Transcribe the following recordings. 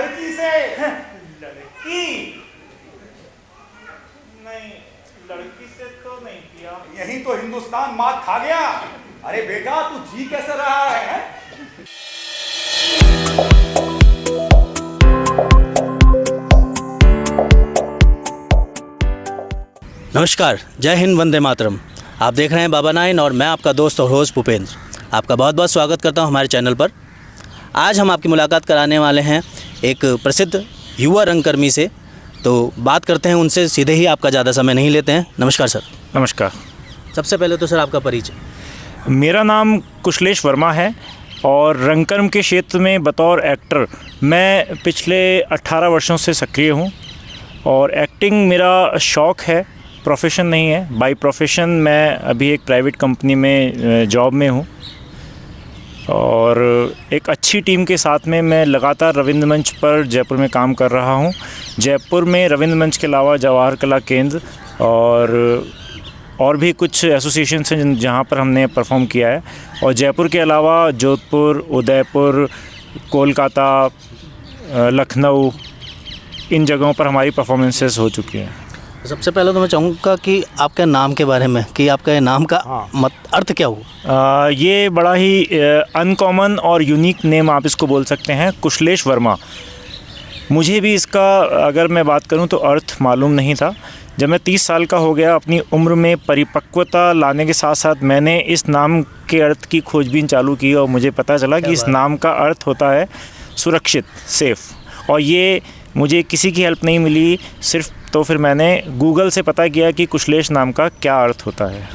लड़की से। लड़की? नहीं, लड़की से तो नहीं किया। यही तो हिंदुस्तान मात खा गया। अरे बेटा, तू जी कैसे रहा है? नमस्कार, जय हिंद, वंदे मातरम। आप देख रहे हैं बाबा 9 और मैं आपका दोस्त और होस्ट भूपेंद्र। आपका बहुत बहुत स्वागत करता हूं हमारे चैनल पर। आज हम आपकी मुलाकात कराने वाले हैं एक प्रसिद्ध युवा रंगकर्मी से, तो बात करते हैं उनसे सीधे ही, आपका ज़्यादा समय नहीं लेते हैं। नमस्कार सर। नमस्कार। सबसे पहले तो सर आपका परिचय। मेरा नाम कुशलेश वर्मा है और रंगकर्म के क्षेत्र में बतौर एक्टर मैं पिछले 18 वर्षों से सक्रिय हूँ और एक्टिंग मेरा शौक़ है, प्रोफेशन नहीं है। बाय प्रोफेशन मैं अभी एक प्राइवेट कंपनी में जॉब में हूँ और एक अच्छी टीम के साथ में मैं लगातार रविंद्र मंच पर जयपुर में काम कर रहा हूँ। जयपुर में रविंद्र मंच के अलावा जवाहर कला केंद्र और भी कुछ एसोसिएशंस हैं जहाँ पर हमने परफॉर्म किया है, और जयपुर के अलावा जोधपुर, उदयपुर, कोलकाता, लखनऊ, इन जगहों पर हमारी परफॉर्मेंसेस हो चुकी हैं। सबसे पहले तो मैं चाहूँगा कि आपके नाम के बारे में, कि आपका नाम का अर्थ क्या हुआ? ये बड़ा ही अनकॉमन और यूनिक नेम आप इसको बोल सकते हैं, कुशलेश वर्मा। मुझे भी इसका अगर मैं बात करूं तो अर्थ मालूम नहीं था। जब मैं 30 साल का हो गया, अपनी उम्र में परिपक्वता लाने के साथ साथ मैंने इस नाम के अर्थ की खोजबीन चालू की और मुझे पता चला कि इस नाम का अर्थ होता है सुरक्षित, सेफ़। और ये मुझे किसी की हेल्प नहीं मिली, सिर्फ तो फिर मैंने गूगल से पता किया कि कुशलेश नाम का क्या अर्थ होता है।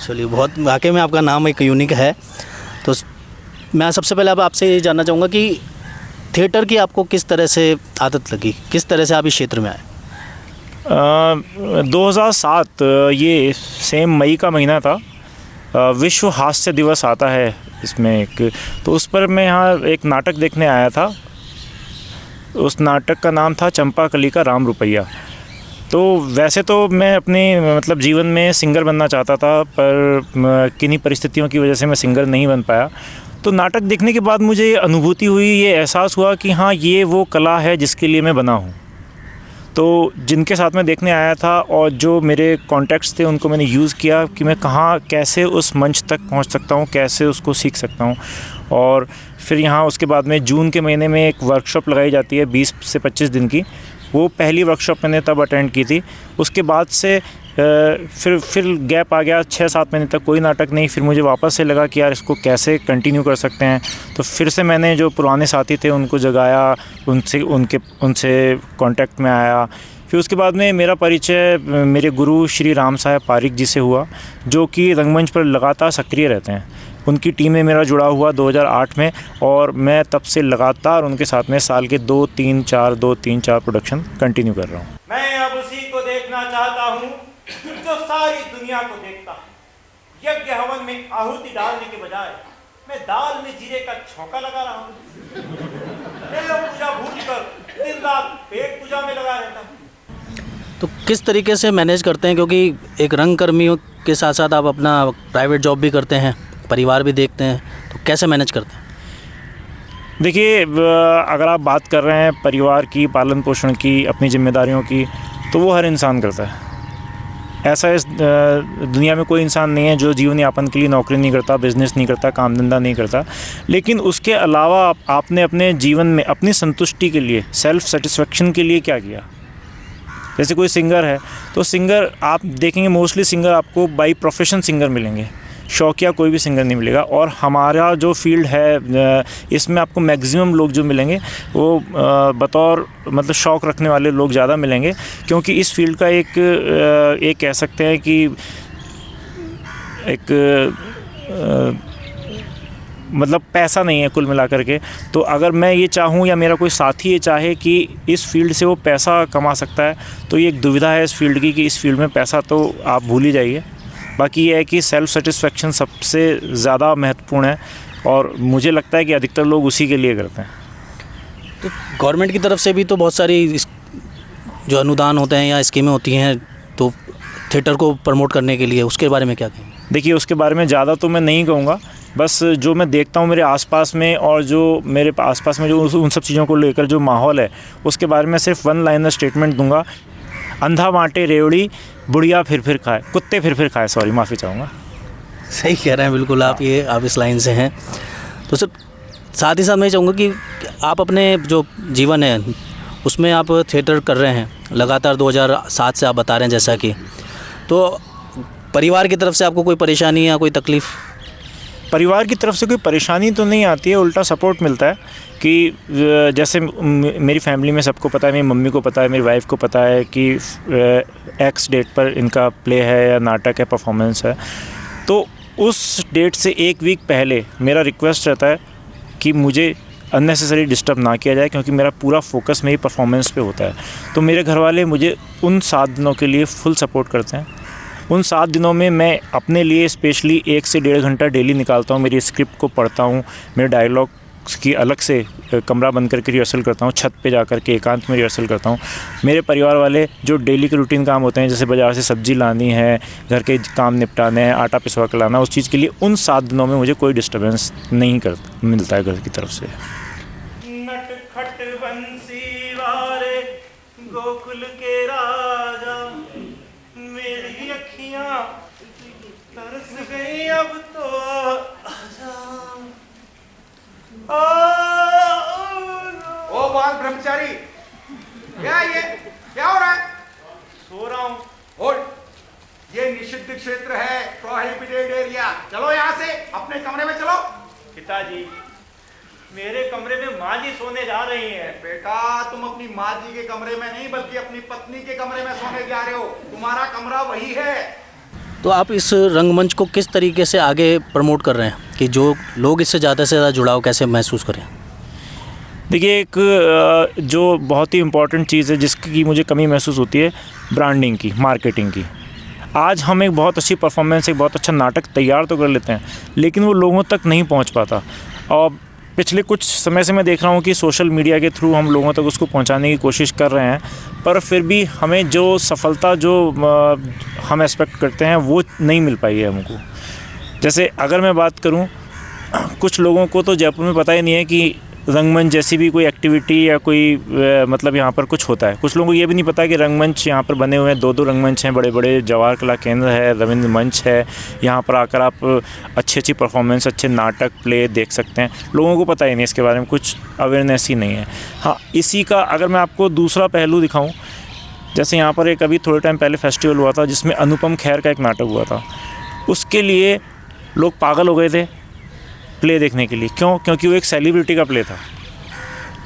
चलिए, बहुत वाकई में आपका नाम एक यूनिक है। तो मैं सबसे पहले अब आपसे ये जानना चाहूँगा कि थिएटर की आपको किस तरह से आदत लगी, किस तरह से आप इस क्षेत्र में आए? 2007 ये सेम मई का महीना था। विश्व हास्य दिवस आता है इसमें एक, तो उस पर मैं यहाँ एक नाटक देखने आया था। उस नाटक का नाम था चंपाकली का राम रुपैया। तो वैसे तो मैं अपने मतलब जीवन में सिंगर बनना चाहता था, पर किन्हीं परिस्थितियों की वजह से मैं सिंगर नहीं बन पाया। तो नाटक देखने के बाद मुझे अनुभूति हुई, ये एहसास हुआ कि हाँ, ये वो कला है जिसके लिए मैं बना हूँ। तो जिनके साथ मैं देखने आया था और जो मेरे कॉन्टैक्ट्स थे उनको मैंने यूज़ किया कि मैं कहाँ कैसे उस मंच तक पहुँच सकता हूँ, कैसे उसको सीख सकता हूँ। और फिर यहाँ उसके बाद में जून के महीने में एक वर्कशॉप लगाई जाती है 20 से 25 दिन की। वो पहली वर्कशॉप मैंने तब अटेंड की थी। उसके बाद से फिर गैप आ गया, 6-7 महीने तक कोई नाटक नहीं। फिर मुझे वापस से लगा कि यार इसको कैसे कंटिन्यू कर सकते हैं। तो फिर से मैंने जो पुराने साथी थे उनको जगाया, उनसे कांटेक्ट में आया। फिर उसके बाद में मेरा परिचय मेरे गुरु श्री राम साहब पारिक जी से हुआ, जो कि रंगमंच पर लगातार सक्रिय रहते हैं। उनकी टीम में मेरा जुड़ा हुआ 2008 में, और मैं तब से लगातार उनके साथ में साल के 2-3-4 प्रोडक्शन कंटिन्यू कर रहा हूँ। मैं अब उसी को देखना चाहता हूँ जो सारी दुनिया को देखता है। यज्ञ हवन में आहुति डालने के बजाय मैं दाल में जीरे का छौंका लगा रहा हूँ। पूजा भूलकर दिन रात पेट पूजा में लगा रहता हूँ। तो किस तरीके से मैनेज करते हैं, क्योंकि एक रंगकर्मियों के साथ साथ आप अपना प्राइवेट जॉब भी करते हैं, परिवार भी देखते हैं, तो कैसे मैनेज करते हैं? देखिए, अगर आप बात कर रहे हैं परिवार की, पालन पोषण की, अपनी जिम्मेदारियों की, तो वो हर इंसान करता है। ऐसा इस दुनिया में कोई इंसान नहीं है जो जीवन यापन के लिए नौकरी नहीं करता, बिज़नेस नहीं करता, काम धंधा नहीं करता। लेकिन उसके अलावा आपने अपने जीवन में अपनी संतुष्टि के लिए, सेल्फ सेटिस्फेक्शन के लिए क्या किया? जैसे कोई सिंगर है तो सिंगर आप देखेंगे, मोस्टली सिंगर आपको बाय प्रोफेशन सिंगर मिलेंगे, शौकिया कोई भी सिंगर नहीं मिलेगा। और हमारा जो फील्ड है इसमें आपको मैक्सिमम लोग जो मिलेंगे वो बतौर मतलब शौक़ रखने वाले लोग ज़्यादा मिलेंगे, क्योंकि इस फील्ड का एक कह सकते हैं कि एक मतलब पैसा नहीं है कुल मिलाकर के। तो अगर मैं ये चाहूँ या मेरा कोई साथी ये चाहे कि इस फील्ड से वो पैसा कमा सकता है, तो ये एक दुविधा है इस फील्ड की कि इस फील्ड में पैसा तो आप भूल ही जाइए। बाकी ये है कि सेल्फ सेटिस्फेक्शन सबसे ज़्यादा महत्वपूर्ण है, और मुझे लगता है कि अधिकतर लोग उसी के लिए करते हैं। तो गवर्नमेंट की तरफ से भी तो बहुत सारी जो अनुदान होते हैं या स्कीमें होती हैं तो थिएटर को प्रमोट करने के लिए, उसके बारे में क्या कहेंगे? देखिए, उसके बारे में ज़्यादा तो मैं नहीं कहूँगा, बस जो मैं देखता हूँ मेरे आसपास में, और जो मेरे आसपास में जो उन सब चीज़ों को लेकर जो माहौल है, उसके बारे में सिर्फ वन लाइनर स्टेटमेंट दूंगा: अंधा बांटे रेवड़ी, बुढ़िया फिर खाए, कुत्ते फिर खाए। सॉरी, माफ़ी चाहूँगा। सही कह रहे हैं बिल्कुल आप, ये आप इस लाइन से हैं। तो सर साथ ही साथ मैं चाहूँगा कि आप अपने जो जीवन है उसमें आप थिएटर कर रहे हैं लगातार 2007 से, आप बता रहे हैं जैसा कि, तो परिवार की तरफ से आपको कोई परेशानी या कोई तकलीफ़? परिवार की तरफ से कोई परेशानी तो नहीं आती है, उल्टा सपोर्ट मिलता है कि जैसे मेरी फैमिली में सबको पता है, मेरी मम्मी को पता है, मेरी वाइफ को पता है कि एक्स डेट पर इनका प्ले है या नाटक है, परफॉर्मेंस है, तो उस डेट से एक वीक पहले मेरा रिक्वेस्ट रहता है कि मुझे अननेसेसरी डिस्टर्ब ना किया जाए, क्योंकि मेरा पूरा फोकस मेरी परफॉर्मेंस पे होता है। तो मेरे घर वाले मुझे उन 7 दिनों के लिए फुल सपोर्ट करते हैं। उन 7 दिनों में मैं अपने लिए स्पेशली 1 से 1.5 घंटा डेली निकालता हूँ, मेरी स्क्रिप्ट को पढ़ता हूँ, मेरे डायलॉग्स की अलग से कमरा बंद करके रिहर्सल करता हूँ, छत पे जा कर के एकांत में रिहर्सल करता हूँ। मेरे परिवार वाले जो डेली के रूटीन काम होते हैं, जैसे बाज़ार से सब्ज़ी लानी है, घर के काम निपटाने हैं, आटा पिसवा कर लाना, उस चीज़ के लिए उन 7 दिनों में मुझे कोई डिस्टर्बेंस नहीं मिलता है घर की तरफ से। नटखट बंसी वाले गोकुल के राजा, मेरी अखियां तरस गई अब तो आजा। ओ बाल ब्रह्मचारी, क्या हो रहा है? सो रहा हूँ। होल्ड, ये निषिद्ध क्षेत्र है, प्रोहिबिटेड एरिया। चलो यहाँ से, अपने कमरे में चलो। पिताजी, मेरे कमरे में माँ जी सोने जा रही हैं। बेटा, तुम अपनी माँ जी के कमरे में नहीं बल्कि अपनी पत्नी के कमरे में सोने जा रहे हो। तुम्हारा कमरा वही है। तो आप इस रंगमंच को किस तरीके से आगे प्रमोट कर रहे हैं कि जो लोग इससे ज़्यादा से ज़्यादा जुड़ाव कैसे महसूस करें? देखिए, एक जो बहुत ही इम्पॉर्टेंट चीज़ है जिसकी मुझे कमी महसूस होती है, ब्रांडिंग की, मार्केटिंग की। आज हम एक बहुत अच्छी परफॉर्मेंस, एक बहुत अच्छा नाटक तैयार तो कर लेते हैं, लेकिन वो लोगों तक नहीं पहुंच पाता। और पिछले कुछ समय से मैं देख रहा हूँ कि सोशल मीडिया के थ्रू हम लोगों तक उसको पहुँचाने की कोशिश कर रहे हैं, पर फिर भी हमें जो सफलता जो हम एक्सपेक्ट करते हैं वो नहीं मिल पाई है हमको। जैसे अगर मैं बात करूँ, कुछ लोगों को तो जयपुर में पता ही नहीं है कि रंगमंच जैसी भी कोई एक्टिविटी या कोई मतलब यहाँ पर कुछ होता है। कुछ लोगों को ये भी नहीं पता कि रंगमंच यहाँ पर बने हुए हैं, 2 रंगमंच हैं, बड़े बड़े जवाहर कला केंद्र है, रविंद्र मंच है। यहाँ पर आकर आप अच्छी परफॉर्मेंस, अच्छे नाटक, प्ले देख सकते हैं। लोगों को पता ही नहीं, इसके बारे में कुछ अवेयरनेस ही नहीं है। हाँ, इसी का अगर मैं आपको दूसरा पहलू दिखाऊँ, जैसे यहाँ पर एक अभी थोड़े टाइम पहले फेस्टिवल हुआ था जिसमें अनुपम खेर का एक नाटक हुआ था। उसके लिए लोग पागल हो गए थे प्ले देखने के लिए। क्यों? क्योंकि वो एक सेलिब्रिटी का प्ले था।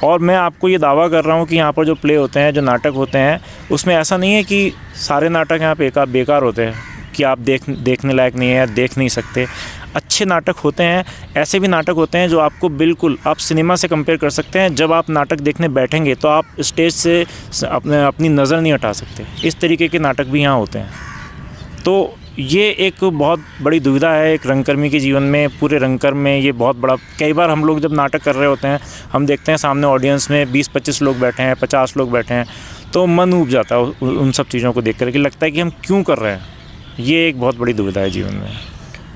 और मैं आपको ये दावा कर रहा हूँ कि यहाँ पर जो प्ले होते हैं, जो नाटक होते हैं, उसमें ऐसा नहीं है कि सारे नाटक यहाँ पे बेकार होते हैं कि आप देखने लायक नहीं है या देख नहीं सकते। अच्छे नाटक होते हैं, ऐसे भी नाटक होते हैं जो आपको बिल्कुल आप सिनेमा से कंपेयर कर सकते हैं। जब आप नाटक देखने बैठेंगे तो आप स्टेज से अपनी नज़र नहीं हटा सकते। इस तरीके के नाटक भी यहाँ होते हैं। तो ये एक बहुत बड़ी दुविधा है एक रंगकर्मी के जीवन में, पूरे रंगकर्म में ये बहुत बड़ा। कई बार हम लोग जब नाटक कर रहे होते हैं, हम देखते हैं सामने ऑडियंस में 20-25 लोग बैठे हैं, 50 लोग बैठे हैं, तो मन ऊब जाता है उन सब चीज़ों को देख कर के, लगता है कि हम क्यों कर रहे हैं। ये एक बहुत बड़ी दुविधा है जीवन में।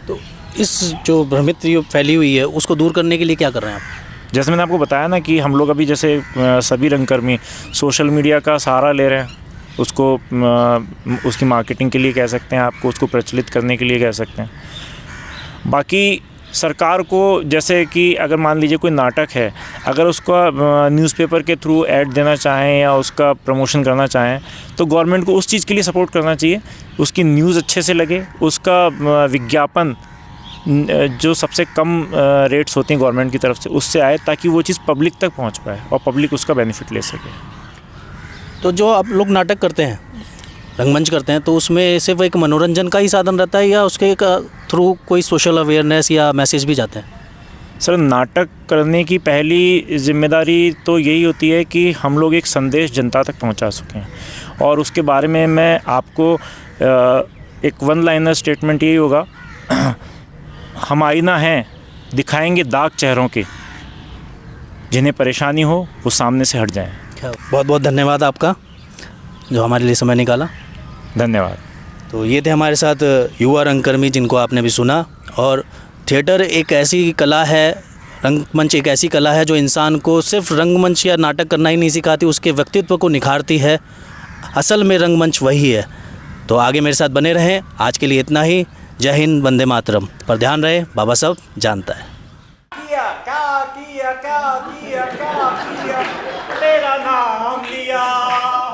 तो इस जो भ्रमित फैली हुई है उसको दूर करने के लिए क्या कर रहे हैं आप? जैसे मैंने आपको बताया ना कि हम लोग अभी जैसे सभी रंगकर्मी सोशल मीडिया का सहारा ले रहे हैं, उसको उसकी मार्केटिंग के लिए कह सकते हैं, आपको उसको प्रचलित करने के लिए कह सकते हैं। बाकी सरकार को, जैसे कि अगर मान लीजिए कोई नाटक है, अगर उसका न्यूज़पेपर के थ्रू ऐड देना चाहें या उसका प्रमोशन करना चाहें, तो गवर्नमेंट को उस चीज़ के लिए सपोर्ट करना चाहिए, उसकी न्यूज़ अच्छे से लगे, उसका विज्ञापन जो सबसे कम रेट्स होती हैं गवर्नमेंट की तरफ से उससे आए, ताकि वो चीज़ पब्लिक तक पहुंच पाए और पब्लिक उसका बेनिफिट ले सके। तो जो आप लोग नाटक करते हैं, रंगमंच करते हैं, तो उसमें सिर्फ एक मनोरंजन का ही साधन रहता है या उसके थ्रू कोई सोशल अवेयरनेस या मैसेज भी जाते हैं? सर, नाटक करने की पहली जिम्मेदारी तो यही होती है कि हम लोग एक संदेश जनता तक पहुंचा सकें, और उसके बारे में मैं आपको एक वन लाइनर स्टेटमेंट यही होगा, हम आईना हैं, दिखाएंगे दाग चेहरों के, जिन्हें परेशानी हो वो सामने से हट जाएं। बहुत बहुत धन्यवाद आपका जो हमारे लिए समय निकाला। धन्यवाद। तो ये थे हमारे साथ युवा रंगकर्मी जिनको आपने भी सुना, और थिएटर एक ऐसी कला है, रंगमंच एक ऐसी कला है जो इंसान को सिर्फ रंगमंच या नाटक करना ही नहीं सिखाती, उसके व्यक्तित्व को निखारती है। असल में रंगमंच वही है। तो आगे मेरे साथ बने रहें। आज के लिए इतना ही। जय हिंद, वंदे मातरम। पर ध्यान रहे, बाबा सब जानता है। किया तेरा नाम लिया।